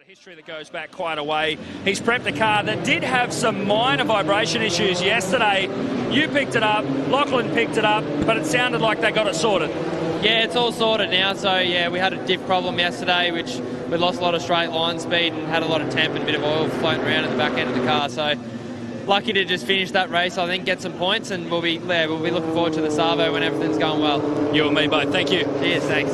History that goes back quite a way. He's prepped a car that did have some minor vibration issues yesterday. You picked it up, Lachlan picked it up, but it sounded like they got it sorted. Yeah, it's all sorted now. So yeah, we had a diff problem yesterday, which we lost a lot of straight line speed and had a lot of temp and a bit of oil floating around in the back end of the car. So lucky to just finish that race, I think, get some points, and we'll be looking forward to the Savo when everything's going well. You and me both. Thank you. Cheers, thanks.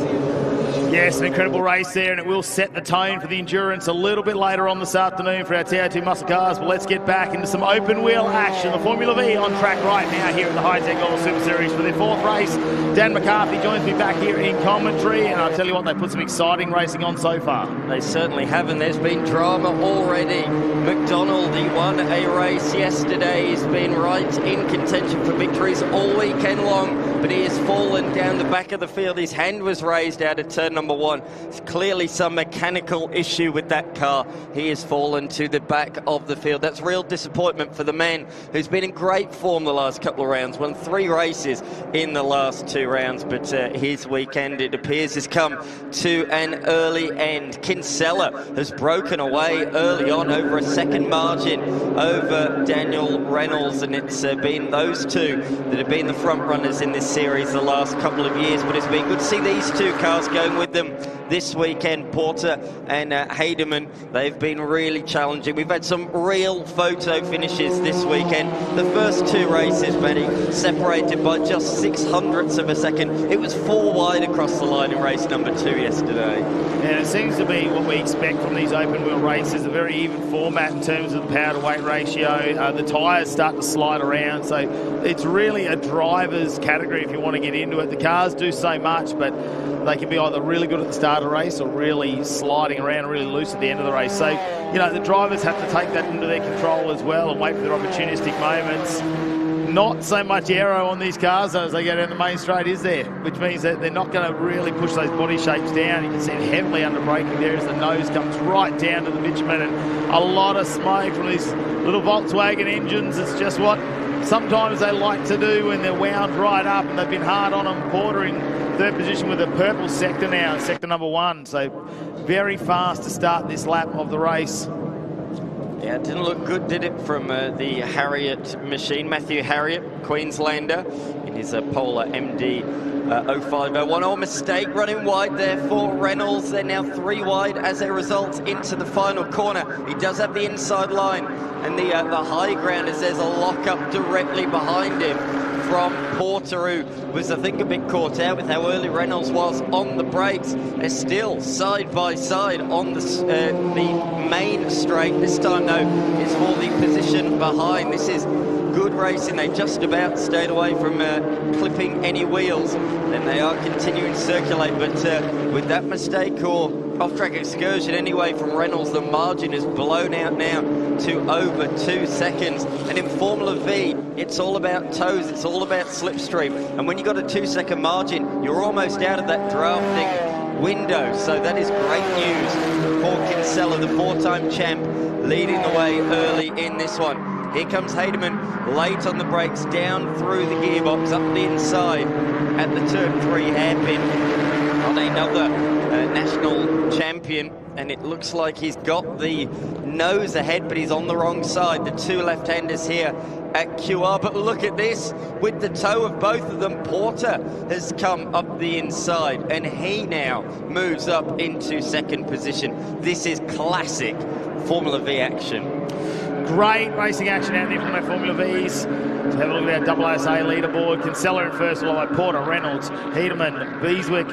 Yes, an incredible race there, and it will set the tone for the endurance a little bit later on this afternoon for our TO2 muscle cars. But let's get back into some open wheel action. The Formula V on track right now here at the Hi-Tec Auto Super Series for their fourth race. Dan McCarthy joins me back here in commentary, and I'll tell you what, they put some exciting racing on so far. They certainly have, and there's been drama already. McDonald, he won a race yesterday. He's been right in contention for victories all weekend long, but he has fallen down the back of the field. His hand was raised out of turn number one. It's clearly some mechanical issue with that car. He has fallen to the back of the field. That's real disappointment for the man who's been in great form the last couple of rounds. Won 3 races in the last 2 rounds, but his weekend, it appears, has come to an early end. Kinsella has broken away early on over a second margin over Daniel Reynolds, and it's been those two that have been the front runners in this series the last couple of years, but it's been good to see these 2 cars going with them this weekend. Porter and Haydeman, they've been really challenging. We've had some real photo finishes this weekend. The first 2 races, Matty, separated by just 600ths of a second. It was 4 wide across the line in race number 2 yesterday. And it seems to be what we expect from these open wheel races, a very even format in terms of the power to weight ratio. The tyres start to slide around, so it's really a driver's category if you want to get into it. The cars do so much, but they can be either really good at the start of the race or really sliding around really loose at the end of the race. So, you know, the drivers have to take that into their control as well and wait for their opportunistic moments. Not so much aero on these cars though, as they go down the main straight, is there? Which means that they're not going to really push those body shapes down. You can see it heavily under braking there as the nose comes right down to the bitumen, and a lot of smoke from these little Volkswagen engines. It's just what sometimes they like to do when they're wound right up, and they've been hard on them. Porter in 3rd position with a purple sector now, sector number 1. So very fast to start this lap of the race. Yeah, it didn't look good, did it, from the Harriet machine. Matthew Harriet, Queenslander, in his Polar MD 0501. Oh, mistake running wide there for Reynolds. They're now 3 wide as a result into the final corner. He does have the inside line, and the high ground as there's a lock-up directly behind him from Porter, who was, I think, a bit caught out with how early Reynolds was on the brakes. They're still side by side on the main straight. This time, though, it's for the position behind. This is good racing. They just about stayed away from clipping any wheels, and they are continuing to circulate. But with that mistake or off-track excursion anyway from Reynolds, the margin is blown out now to over 2 seconds. And in Formula V, it's all about toes, it's all about slipstream. And when you've got a 2-second margin, you're almost out of that drafting window. So that is great news for Kinsella, the 4-time champ, leading the way early in this one. Here comes Haydeman, late on the brakes, down through the gearbox, up the inside at the turn 3 hairpin on another national champion, and it looks like he's got the nose ahead, but he's on the wrong side. The 2 left-handers here at QR, but look at this, with the toe of both of them, Porter has come up the inside, and he now moves up into 2nd position. This is classic Formula V action. Great racing action out there from our Formula Vs. To have a look at our AASA leaderboard. Kinsella in first, followed by Porter, Reynolds, Hedeman, Beeswick,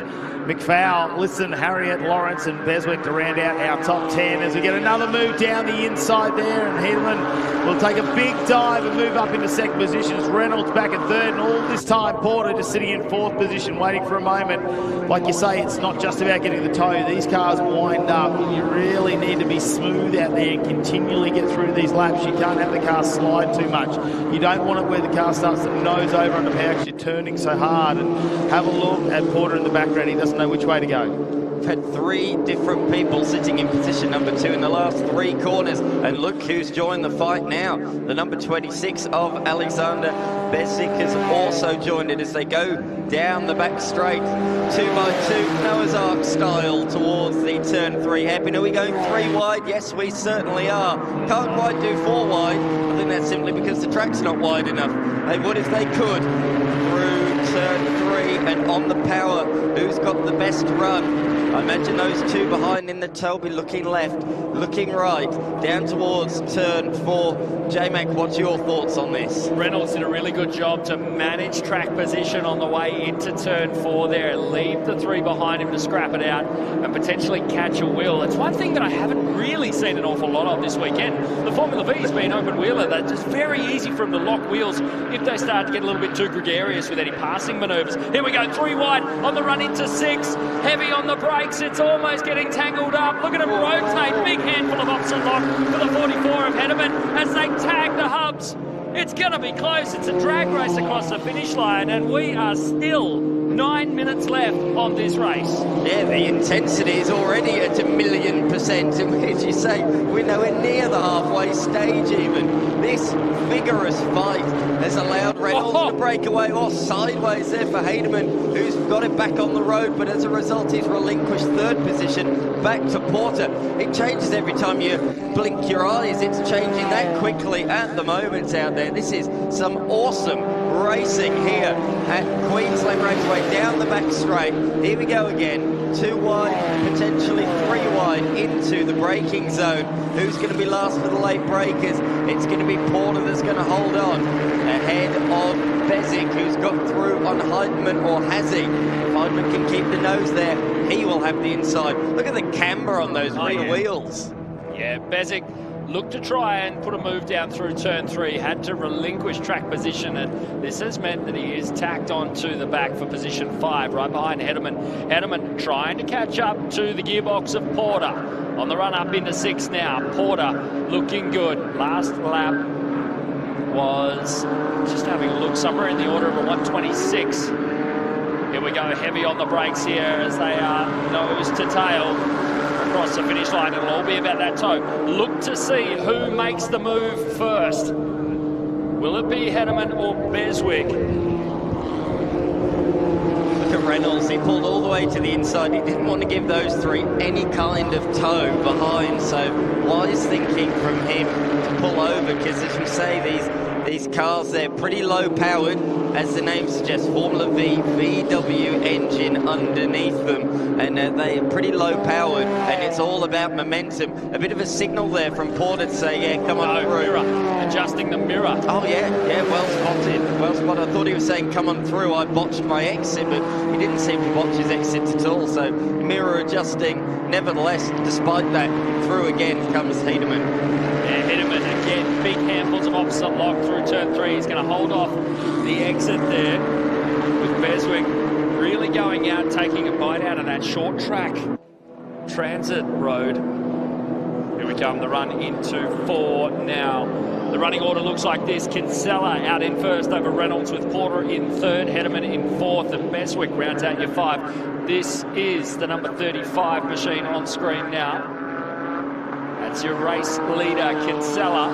McFowle, Lisson, Harriet, Lawrence and Beswick to round out our top 10 as we get another move down the inside there, and Hedeman will take a big dive and move up into 2nd position as Reynolds back at 3rd, and all this time Porter just sitting in 4th position waiting for a moment. Like you say, it's not just about getting the toe. These cars wind up. You really need to be smooth out there and continually get through these laps. You can't have the car slide too much. You don't want it where the car starts to nose over under power because you're turning so hard. And have a look at Porter in the background. He doesn't know which way to go. We've had 3 different people sitting in position number 2 in the last 3 corners. And look who's joined the fight now. The number 26 of Alexander Bezic has also joined it as they go down the back straight, 2x2, Noah's Ark style towards the turn 3 hairpin. Are we going 3 wide? Yes, we certainly are. Can't quite do 4 wide. I think that's simply because the track's not wide enough. They would if they could. Through turn 3 and on the power. Who's got the best run? I imagine those 2 behind in the tail be looking left, looking right, down towards turn 4. J-Mac, what's your thoughts on this? Reynolds did a really good job to manage track position on the way into turn 4 there, leave the 3 behind him to scrap it out and potentially catch a wheel. It's one thing that I haven't really seen an awful lot of this weekend. The Formula V's been open wheeler. They're just very easy for them to lock wheels if they start to get a little bit too gregarious with any passing manoeuvres. Here we go, 3 wide on the run into 6, heavy on the brakes, it's almost getting tangled up. Look at him rotate, big handful of opposite lock for the 44 of Hedderman as they tag the hubs. It's going to be close. It's a drag race across the finish line, and we are still 9 minutes left on this race. Yeah, the intensity is already at 1,000,000%, and as you say, we're nowhere near the halfway stage even. This vigorous fight has allowed Reynolds to break away, or sideways there for Haydeman, who's got it back on the road, but as a result he's relinquished 3rd position back to Porter. It changes every time you blink your eyes. It's changing that quickly at the moment out there. This is some awesome racing here at Queensland Raceway down the back straight. Here we go again, 2 wide, potentially 3 wide into the braking zone. Who's going to be last for the late breakers? It's going to be Porter that's going to hold on ahead of Bezic, who's got through on Heidemann, or has he? If Heidemann can keep the nose there, he will have the inside. Look at the camber on those rear wheels. Yeah, Bezic looked to try and put a move down through turn 3, had to relinquish track position, and this has meant that he is tacked on to the back for position 5, right behind Hedderman. Hedderman trying to catch up to the gearbox of Porter. On the run up into 6 now, Porter looking good. Last lap was, just having a look, somewhere in the order of a 126. Here we go, heavy on the brakes here as they are nose to tail across the finish line. It'll all be about that toe. Look to see who makes the move first. Will it be Hedderman or Beswick? Look at Reynolds, he pulled all the way to the inside. He didn't want to give those 3 any kind of toe behind, so wise thinking from him to pull over, because as we say, these cars, they're pretty low powered, as the name suggests. Formula V VW engine underneath them, and they are pretty low powered, and it's all about momentum. A bit of a signal there from Porter to say, yeah, come on through. Mirror, adjusting the mirror. Oh yeah, well spotted, well spotted. I thought he was saying come on through, I botched my exit, but he didn't seem to botch his exit at all, so mirror adjusting. Nevertheless, despite that, through again comes Heidemann. Yeah, Hedderman again, big handfuls of opposite lock through turn 3. He's going to hold off the exit there with Beswick really going out, taking a bite out of that short track transit road. Here we come, the run into 4 now. The running order looks like this. Kinsella out in first over Reynolds, with Porter in 3rd, Hedderman in 4th, and Beswick rounds out your 5. This is the number 35 machine on screen now. That's your race leader, Kinsella.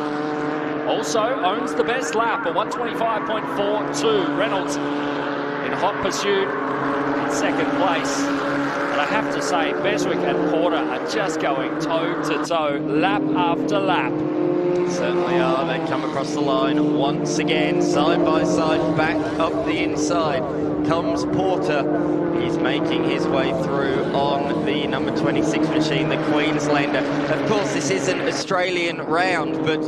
Also owns the best lap, a 125.42. Reynolds in hot pursuit in 2nd place. But I have to say, Beswick and Porter are just going toe-to-toe, lap after lap. Certainly are. They come across the line once again, side by side, back up the inside. Comes Porter. He's making his way through on the number 26 machine, the Queenslander. Of course, this is an Australian round, but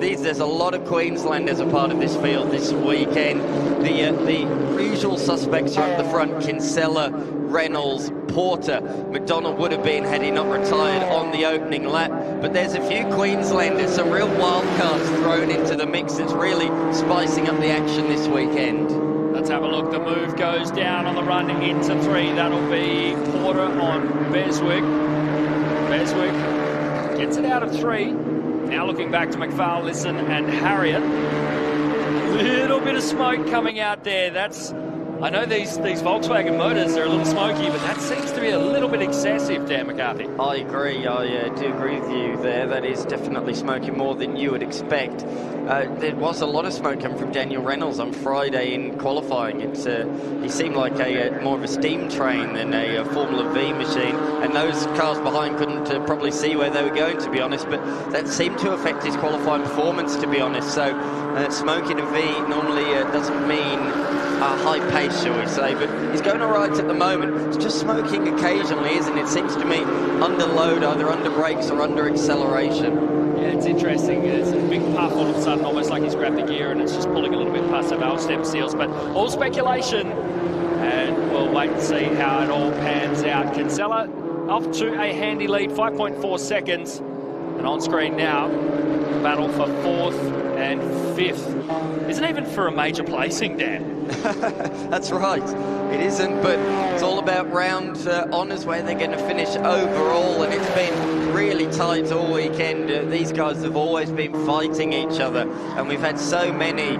there's a lot of Queenslanders a part of this field this weekend. The usual suspects are up the front: Kinsella, Reynolds, Porter. McDonald would have been had he not retired on the opening lap, but there's a few Queenslanders, some real wildcards thrown into the mix that's really spicing up the action this weekend. Let's have a look. The move goes down on the run into 3. That'll be Porter on Beswick. Beswick gets it out of 3. Now looking back to McFarlane and Harriet. Little bit of smoke coming out there. That's I know these Volkswagen motors are a little smoky, but that seems to be a little bit excessive, Dan McCarthy. I agree. I do agree with you there. That is definitely smoking more than you would expect. There was a lot of smoke coming from Daniel Reynolds on Friday in qualifying. He seemed like more of a steam train than a Formula V machine, and those cars behind couldn't probably see where they were going, to be honest, but that seemed to affect his qualifying performance, to be honest. So smoking a V normally doesn't mean a high pace, shall we say, but he's going all right at the moment. It's just smoking occasionally, isn't it? It seems to me under load, either under brakes or under acceleration. Yeah, it's interesting. It's a big puff all of a sudden, almost like he's grabbed the gear and it's just pulling a little bit past the valve stem seals, but all speculation, and we'll wait and see how it all pans out. Kinsella off to a handy lead, 5.4 seconds, and on screen now, battle for 4th and 5th. Isn't even for a major placing, Dan. That's right. It isn't, but it's all about round honours where they're going to finish overall, and it's been really tight all weekend. These guys have always been fighting each other, and we've had so many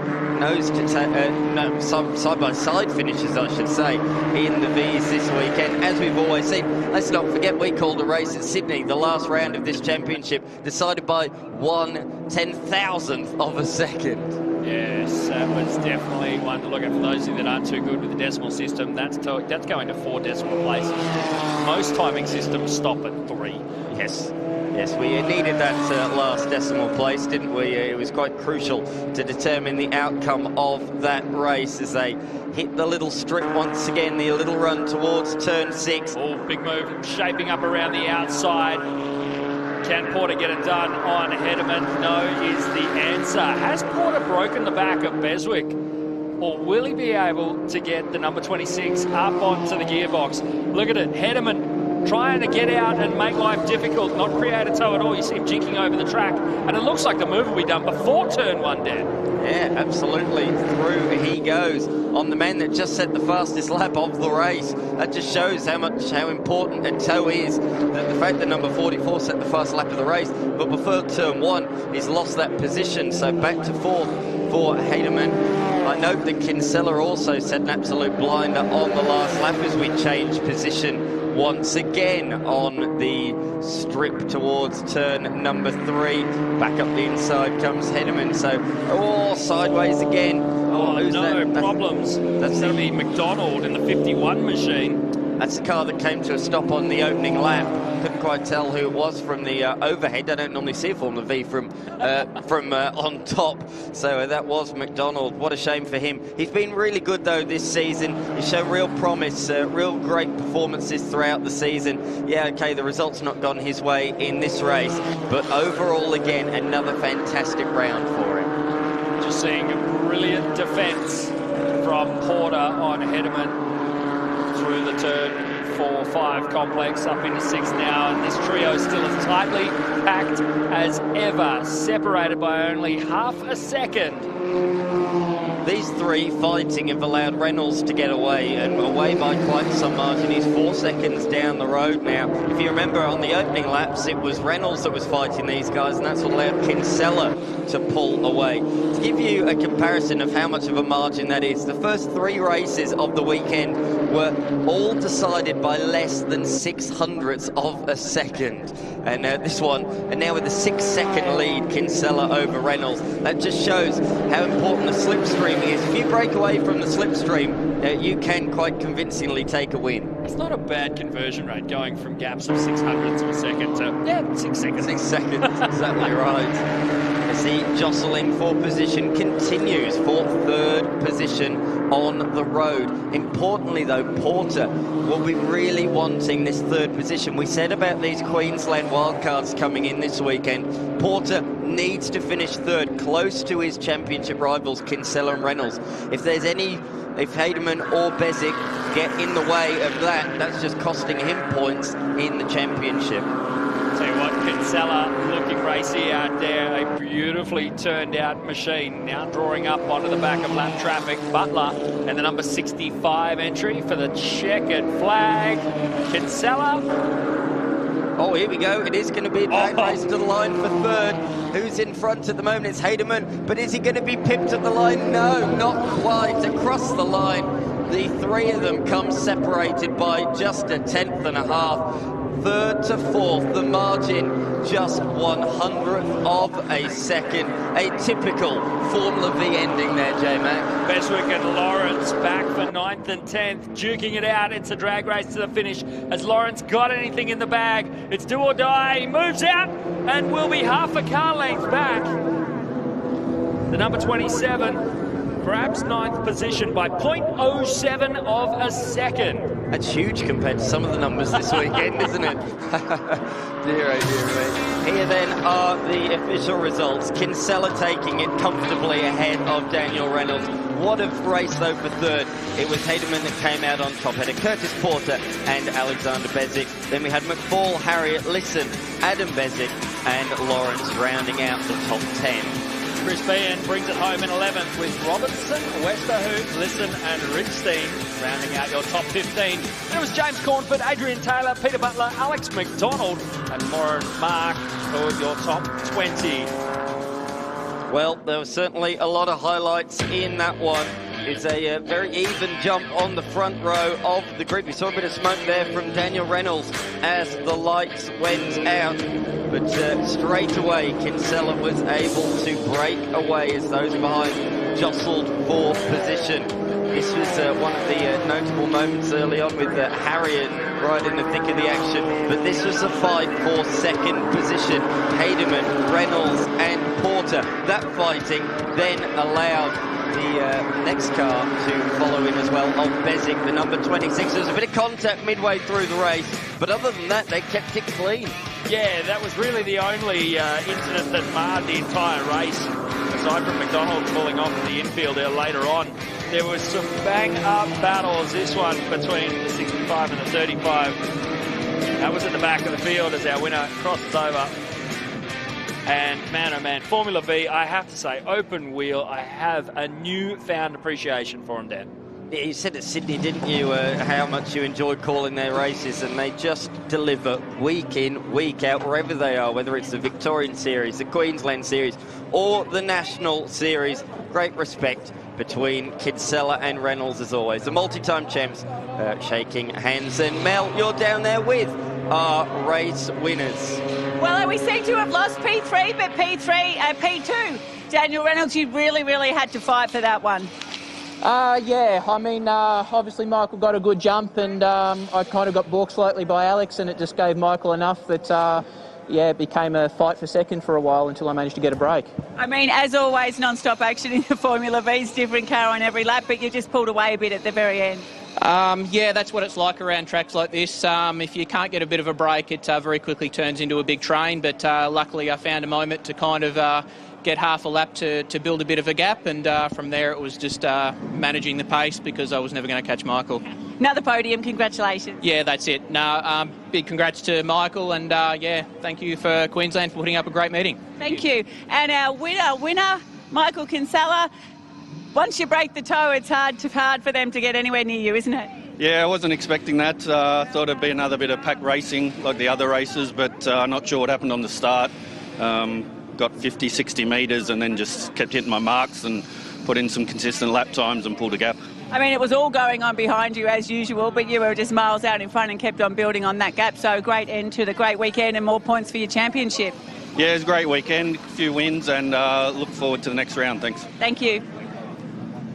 side-by-side finishes, I should say, in the V's this weekend. As we've always seen, let's not forget we called a race at Sydney, the last round of this championship, decided by 1/10,000th of a second. Yes, that was definitely one to look at. For those of you that aren't too good with the decimal system, that's going to 4 decimal places. Most timing systems stop at 3. Yes. Yes, we needed that last decimal place, didn't we? It was quite crucial to determine the outcome of that race as they hit the little strip once again, the little run towards turn 6. Oh, big move shaping up around the outside. Can Porter get it done on Hederman? No is the answer. Has Porter broken the back of Beswick? Or will he be able to get the number 26 up onto the gearbox? Look at it, Hederman trying to get out and make life difficult, not create a tow at all. You see him jinking over the track, and it looks like the move will be done before turn 1, Dan. Yeah, absolutely. Through he goes on the man that just set the fastest lap of the race. That just shows how important a tow is. The fact that number 44 set the fast lap of the race, but before turn 1, he's lost that position. So back to 4th for Hederman. I note that Kinsella also set an absolute blinder on the last lap as we change position once again on the strip towards turn number 3. Back up the inside comes Hederman. So, sideways again. Who's that? Problems. That's going to be McDonald in the 51 machine. That's the car that came to a stop on the opening lap. Couldn't quite tell who it was from the overhead. I don't normally see a Formula V from on top. So that was McDonald. What a shame for him. He's been really good though this season. He's shown real promise, real great performances throughout the season. Yeah, okay, the result's not gone his way in this race, but overall again another fantastic round for him. Just seeing a brilliant defence from Porter on Hederman through the turn 4-5 complex up into 6 now, and this trio still as tightly packed as ever, separated by only half a second. These 3 fighting have allowed Reynolds to get away, and away by quite some margin. He's 4 seconds down the road now. If you remember on the opening laps, it was Reynolds that was fighting these guys, and that's what allowed Kinsella to pull away. To give you a comparison of how much of a margin that is, the first 3 races of the weekend were all decided by less than 600ths of a second. And this one, and now with a 6-second lead, Kinsella over Reynolds. That just shows how important the slipstream is. If you break away from the slipstream, you can quite convincingly take a win. It's not a bad conversion rate, going from gaps of 600ths of a second to 6 seconds. 6 seconds, exactly right. As the jostling for position continues for 3rd position on the road. Importantly though, Porter will be really wanting this 3rd position. We said about these Queensland wildcards coming in this weekend, Porter needs to finish 3rd, close to his championship rivals Kinsella and Reynolds. If Hederman or Bezic get in the way of that, that's just costing him points in the championship. Tell you what, Kinsella looking racy out there, a beautifully turned out machine, now drawing up onto the back of lap traffic. Butler and the number 65 entry for the checkered flag. Kinsella. Oh, here we go. It is going to be a drag race to the line for 3rd. Who's in front at the moment? It's Hederman, but is he going to be pipped at the line? No, not quite. Across the line The three of them come separated by just a tenth and a half. Third to fourth, the margin just 1/100th of a second. A typical Formula V ending there, J-Mac. Beswick and Lawrence back for 9th and 10th, duking it out. It's a drag race to the finish. Has Lawrence got anything in the bag? It's do or die. He moves out and will be half a car length back. The number 27 grabs 9th position by 0.07 of a second. That's huge compared to some of the numbers this weekend, isn't it? Dear, oh dear me. Here then are the official results. Kinsella taking it comfortably ahead of Daniel Reynolds. What a race though for third. It was Haderman that came out on top. Had a Curtis Porter and Alexander Bezic. Then we had McFall, Harriet, Lisson, Adam Bezic and Lawrence rounding out the top 10. Chris Behan brings it home in 11th with Robertson, Westerhout, Lisson and Ridgestein rounding out your top 15. There was James Cornford, Adrian Taylor, Peter Butler, Alex McDonald and Warren Mark for your top 20. Well, there was certainly a lot of highlights in that one. It's a very even jump on the front row of the grid. We saw a bit of smoke there from Daniel Reynolds as the lights went out. But straight away, Kinsella was able to break away as those behind jostled for position. This was one of the notable moments early on with Harriet right in the thick of the action. But this was a fight for second position. Haderman, Reynolds and Porter. That fighting then allowed the next car to follow in as well of Bezic, the number 26. There was a bit of contact midway through the race, but other than that, they kept it clean. Yeah, that was really the only incident that marred the entire race, aside from McDonald pulling off the infield there later on. There was some bang-up battles, this one between the 65 and the 35. That was at the back of the field as our winner crosses over. And man, oh man, Formula V, I have to say, open wheel, I have a newfound appreciation for them, Dan. Yeah, you said at Sydney, didn't you, how much you enjoyed calling their races, and they just deliver week in, week out, wherever they are, whether it's the Victorian Series, the Queensland Series, or the National Series. Great respect between Kinsella and Reynolds as always. The multi-time champs shaking hands. And Mel, you're down there with our race winners. Well, we seem to have lost P3, but P2, Daniel Reynolds, you really, really had to fight for that one. Yeah, I mean, obviously Michael got a good jump and I kind of got balked slightly by Alex, and it just gave Michael enough that, yeah, it became a fight for second for a while until I managed to get a break. I mean, as always, non-stop action in the Formula V's, different car on every lap, but you just pulled away a bit at the very end. Yeah, that's what it's like around tracks like this. If you can't get a bit of a break, it very quickly turns into a big train, but luckily I found a moment to kind of get half a lap to build a bit of a gap, and from there it was just managing the pace because I was never going to catch Michael. Another podium, congratulations. Yeah, that's it. No, big congrats to Michael, and yeah, thank you for Queensland for putting up a great meeting. Thank you. And our winner, Michael Kinsella. Once you break the toe, it's hard for them to get anywhere near you, isn't it? Yeah, I wasn't expecting that. Thought it'd be another bit of pack racing like the other races, but not sure what happened on the start. Got 50, 60 metres and then just kept hitting my marks and put in some consistent lap times and pulled a gap. I mean, it was all going on behind you as usual, but you were just miles out in front and kept on building on that gap. So great end to the great weekend and more points for your championship. Yeah, it was a great weekend, a few wins, and look forward to the next round. Thanks. Thank you.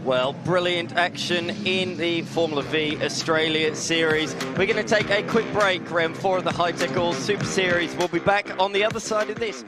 Well, brilliant action in the Formula V Australia Series. We're going to take a quick break. Round 4 of the Hi-Tec All Super Series. We'll be back on the other side of this.